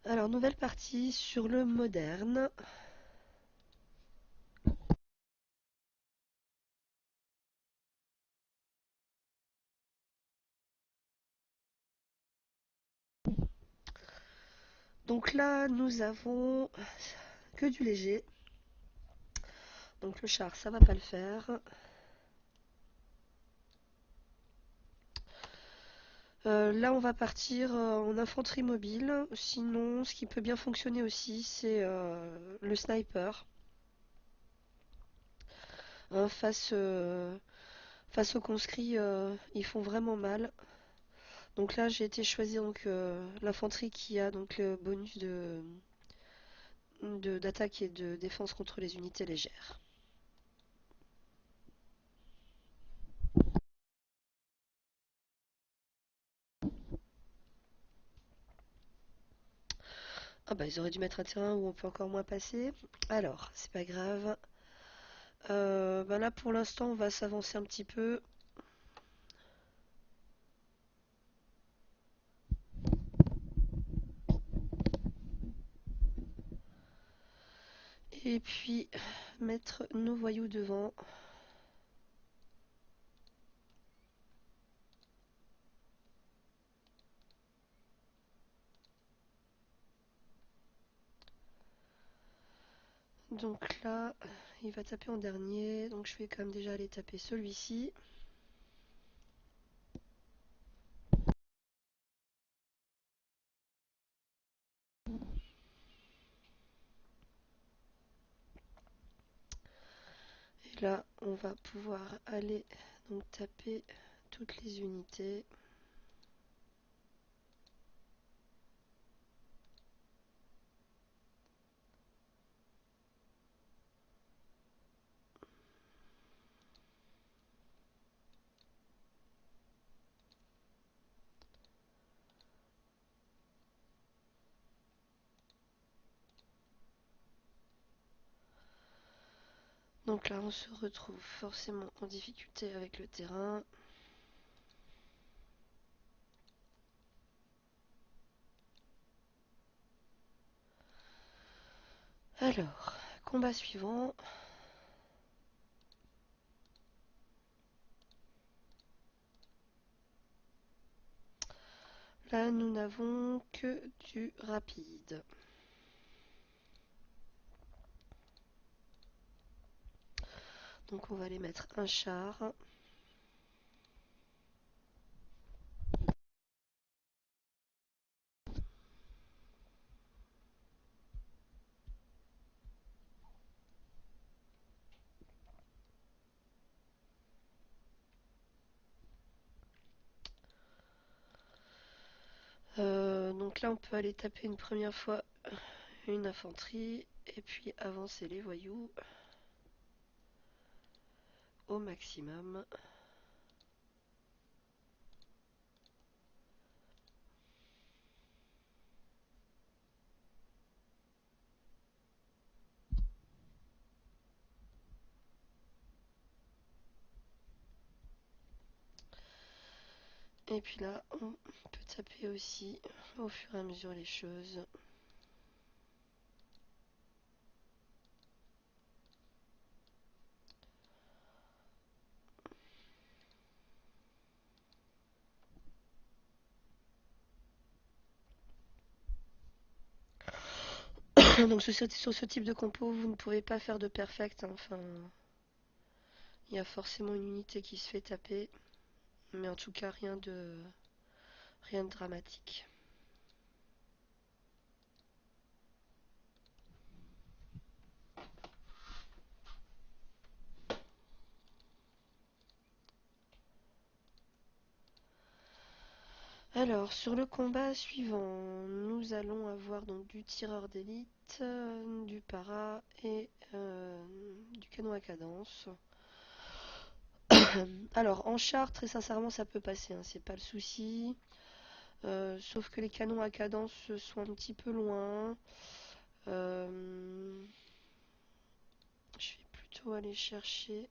Alors, nouvelle partie sur le moderne. Donc là, nous avons que du léger. Donc le char, ça va pas le faire. Là, on va partir en infanterie mobile. Sinon, ce qui peut bien fonctionner aussi, c'est le sniper. Hein, face aux conscrits, ils font vraiment mal. Donc là, j'ai été choisir l'infanterie qui a donc le bonus d'attaque et de défense contre les unités légères. Ah bah ils auraient dû mettre un terrain où on peut encore moins passer. Alors, c'est pas grave. Bah là pour l'instant on va s'avancer un petit peu. Et puis mettre nos voyous devant. Donc là, il va taper en dernier. Donc je vais quand même déjà aller taper celui-ci. Et là, on va pouvoir aller donc taper toutes les unités. Donc là, on se retrouve forcément en difficulté avec le terrain. Alors, combat suivant. Là, nous n'avons que du rapide. Donc on va aller mettre un char. Donc là on peut aller taper une première fois une infanterie et puis avancer les voyous au maximum. Et puis là on peut taper aussi au fur et à mesure les choses. Donc sur ce type de compo vous ne pouvez pas faire de perfect, hein. Enfin, il y a forcément une unité qui se fait taper, mais en tout cas rien de dramatique. Alors, sur le combat suivant, nous allons avoir donc du tireur d'élite, du para et du canon à cadence. Alors, en char, très sincèrement, ça peut passer, hein, c'est pas le souci. Sauf que les canons à cadence sont un petit peu loin. Euh, je vais plutôt aller chercher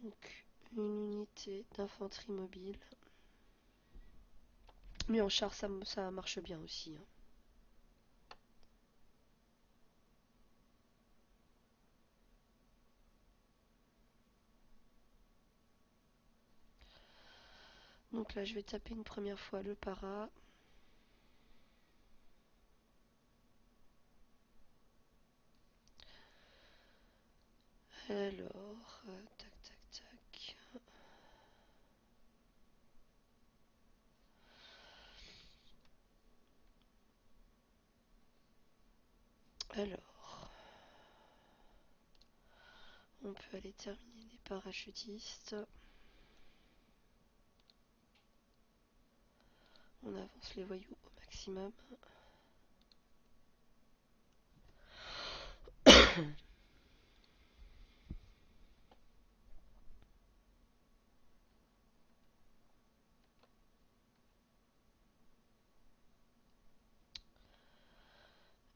donc une unité d'infanterie mobile. Mais en char, ça marche bien aussi, hein. Donc là, je vais taper une première fois le para. Alors, tac, tac, tac. Alors, on peut aller terminer les parachutistes. On avance les voyous au maximum.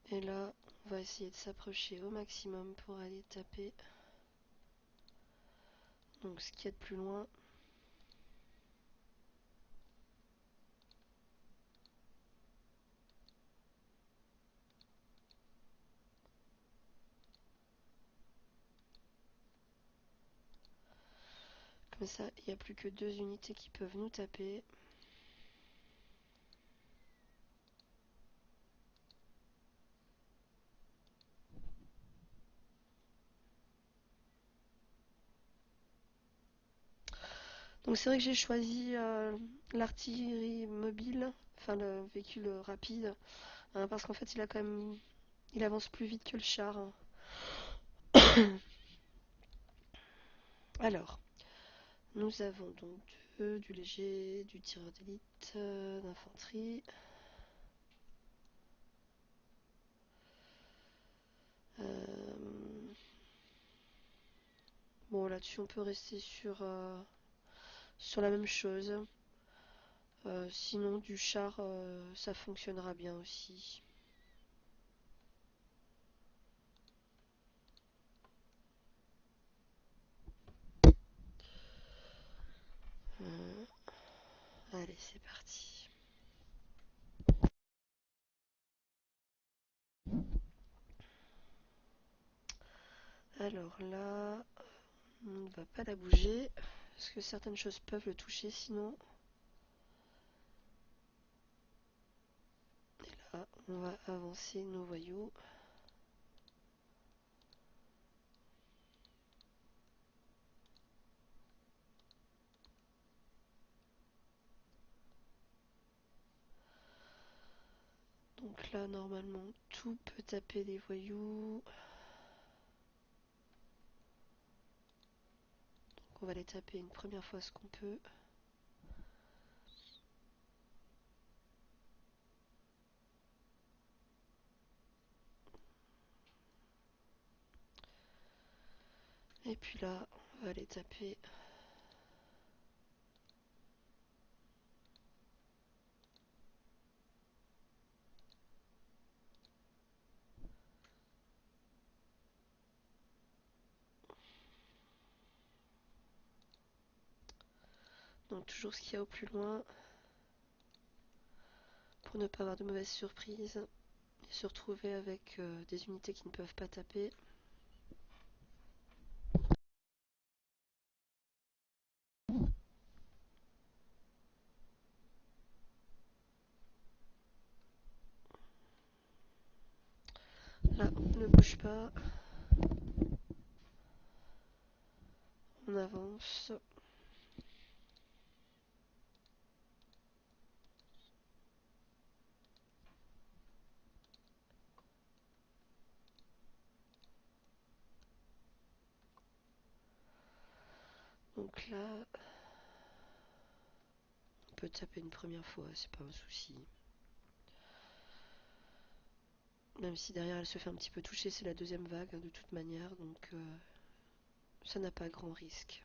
Et là, on va essayer de s'approcher au maximum pour aller taper. Donc ce qu'il y a de plus loin. Comme ça, il n'y a plus que 2 unités qui peuvent nous taper. Donc c'est vrai que j'ai choisi l'artillerie mobile, enfin le véhicule rapide, hein, parce qu'en fait il avance plus vite que le char, hein. Alors, nous avons donc du léger, du tireur d'élite, d'infanterie. Bon, là-dessus, on peut rester sur la même chose. Sinon, du char, ça fonctionnera bien aussi. Allez, c'est parti. Alors là, on ne va pas la bouger, parce que certaines choses peuvent le toucher sinon. Et là, on va avancer nos voyous. Donc là, normalement, tout peut taper des voyous. Donc on va les taper une première fois ce qu'on peut. Et puis là, on va les taper. Donc toujours ce qu'il y a au plus loin, pour ne pas avoir de mauvaises surprises et se retrouver avec des unités qui ne peuvent pas taper. Là, on ne bouge pas. On avance. Donc là, on peut taper une première fois, c'est pas un souci. Même si derrière elle se fait un petit peu toucher, c'est la deuxième vague hein, de toute manière, donc ça n'a pas grand risque.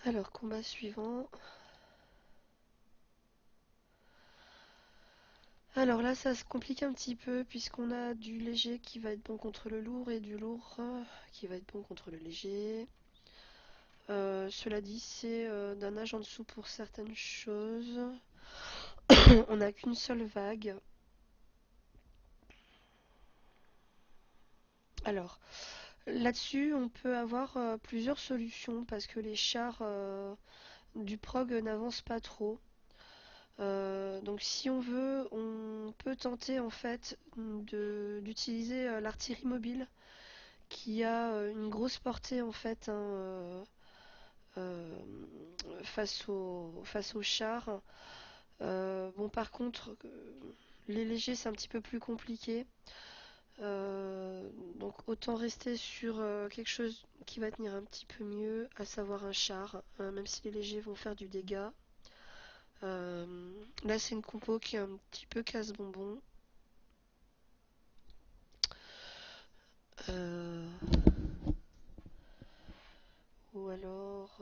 Alors, combat suivant. Alors là, ça se complique un petit peu puisqu'on a du léger qui va être bon contre le lourd et du lourd qui va être bon contre le léger. Cela dit, c'est d'un âge en dessous pour certaines choses. On n'a qu'une seule vague. Alors, là-dessus, on peut avoir plusieurs solutions parce que les chars du prog n'avancent pas trop. Donc si on veut, on peut tenter en fait d'utiliser l'artillerie mobile qui a une grosse portée en fait hein, euh, face aux chars. Bon par contre, les légers c'est un petit peu plus compliqué. Donc autant rester sur quelque chose qui va tenir un petit peu mieux, à savoir un char, même si les légers vont faire du dégât. Euh, Là c'est une compo qui est un petit peu casse-bonbon. Euh, ou alors...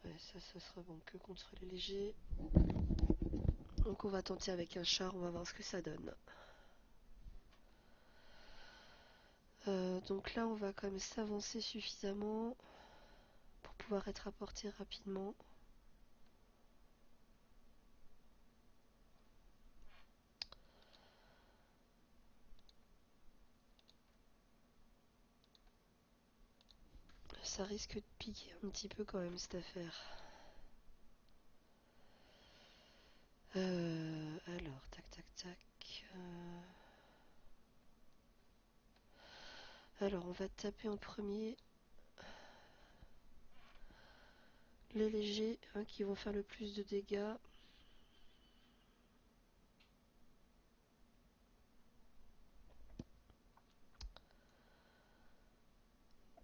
ouais, ça sera bon que contre les légers. Donc on va tenter avec un char, on va voir ce que ça donne. Donc là on va quand même s'avancer suffisamment pour pouvoir être apporté rapidement. Ça risque de piquer un petit peu quand même cette affaire. Alors, tac tac tac. Alors on va taper en premier les légers hein, qui vont faire le plus de dégâts.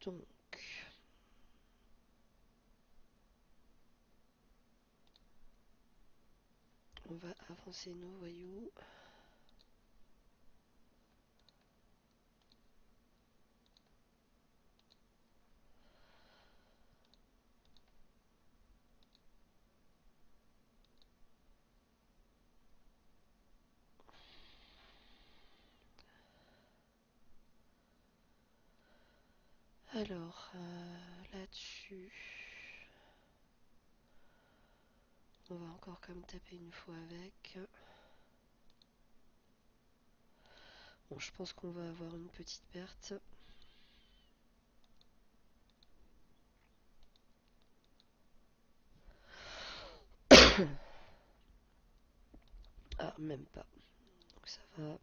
Donc on va avancer nos voyous. Alors là-dessus, on va encore comme taper une fois avec. Bon, je pense qu'on va avoir une petite perte. Ah, même pas. Donc ça va,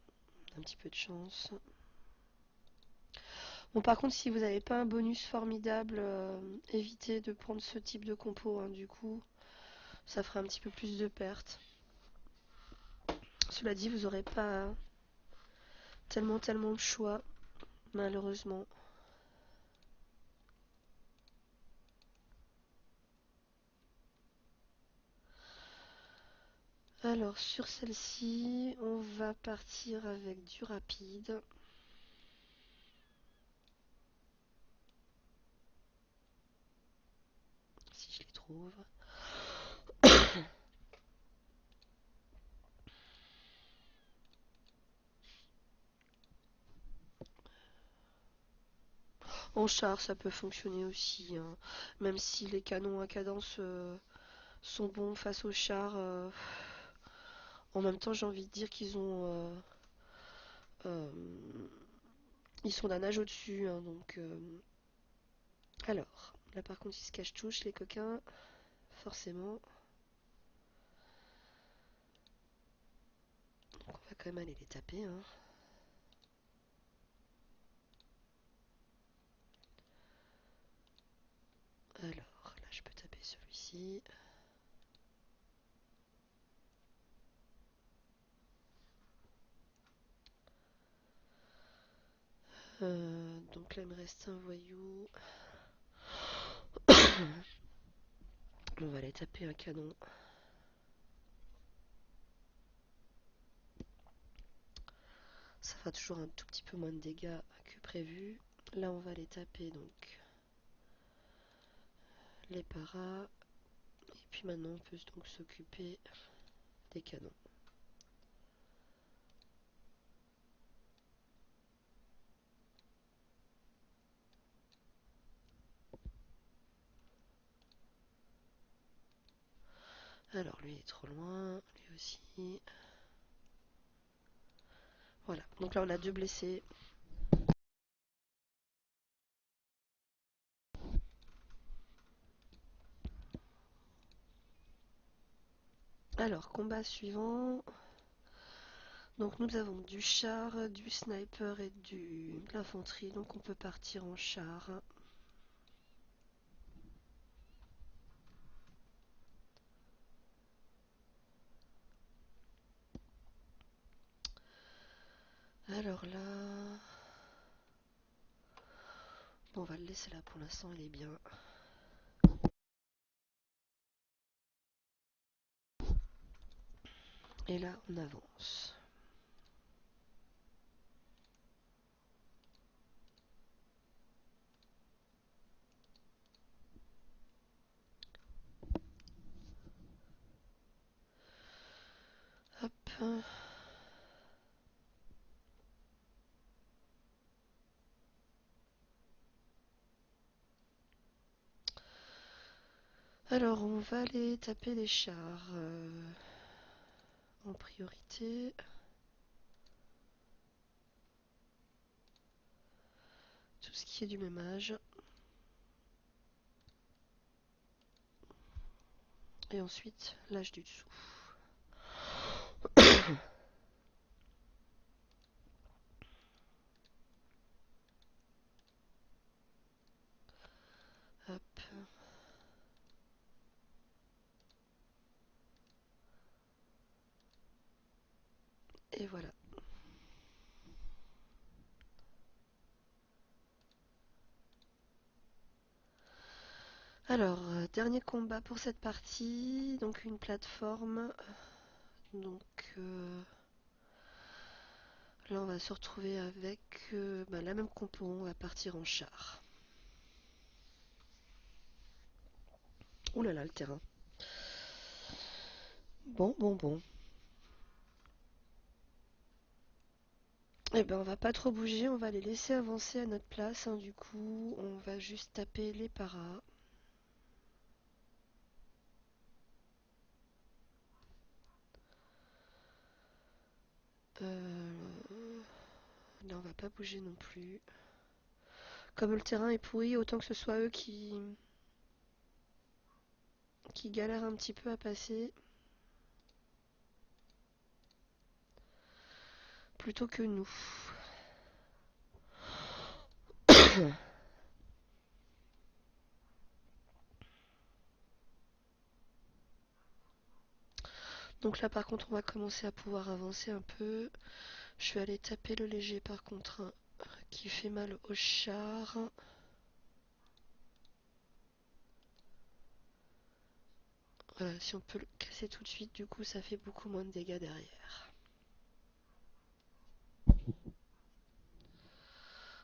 un petit peu de chance. Bon, par contre, si vous n'avez pas un bonus formidable, évitez de prendre ce type de compo. Hein, du coup, ça fera un petit peu plus de pertes. Cela dit, vous n'aurez pas tellement le choix, malheureusement. Alors, sur celle-ci, on va partir avec du rapide. Si je les trouve. En char, ça peut fonctionner aussi. Hein. Même si les canons à cadence sont bons face aux chars, en même temps, j'ai envie de dire qu'ils ont... euh, ils sont d'un âge au-dessus. Hein, donc, alors, là par contre, ils se cachent tous, les coquins. Forcément. Donc, on va quand même aller les taper. Hein. Alors, là, je peux taper celui-ci. Donc là, il me reste un voyou. On va aller taper un canon. Ça fera toujours un tout petit peu moins de dégâts que prévu. Là on va aller taper donc les paras. Et puis maintenant on peut donc s'occuper des canons. Alors lui il est trop loin, lui aussi. Voilà, donc là on a 2 blessés. Alors, combat suivant. Donc nous avons du char, du sniper et de l'infanterie. Donc on peut partir en char. Alors là... Bon, on va le laisser là pour l'instant, il est bien. Et là, on avance. Hop. Alors, on va aller taper les chars en priorité. Tout ce qui est du même âge. Et ensuite, l'âge du dessous. Hop. Et voilà. Alors, dernier combat pour cette partie. Donc une plateforme. Donc là on va se retrouver avec la même compo, on va partir en char. Ouh là là le terrain. Bon. Eh ben on va pas trop bouger, on va les laisser avancer à notre place, hein. Du coup on va juste taper les paras. Là on va pas bouger non plus. Comme le terrain est pourri, autant que ce soit eux qui galèrent un petit peu à passer. Plutôt que nous. Donc là par contre on va commencer à pouvoir avancer un peu. Je vais aller taper le léger par contre, hein, qui fait mal au char. Voilà, si on peut le casser tout de suite, du coup ça fait beaucoup moins de dégâts derrière.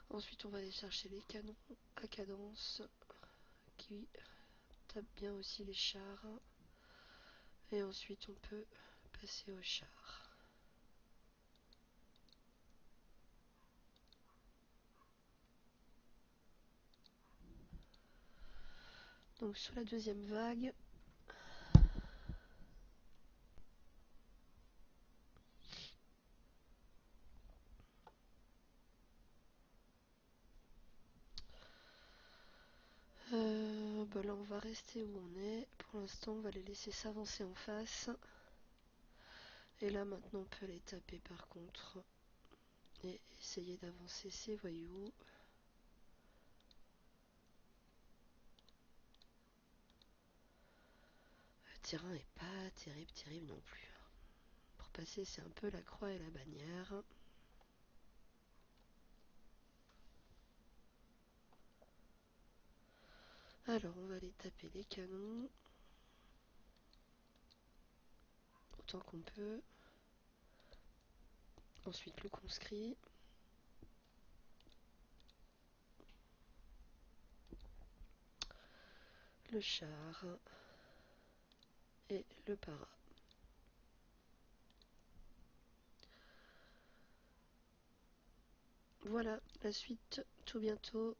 Ensuite on va aller chercher les canons à cadence qui tapent bien aussi les chars. Et ensuite on peut passer au char. Donc sur la deuxième vague, là on va rester où on est. Pour l'instant on va les laisser s'avancer en face. Et là maintenant on peut les taper par contre. Et essayer d'avancer ces voyous. Le terrain est pas terrible non plus. Pour passer c'est un peu la croix et la bannière. Alors on va aller taper les canons. Autant qu'on peut. Ensuite le conscrit. le char et le para. Voilà, la suite tout bientôt.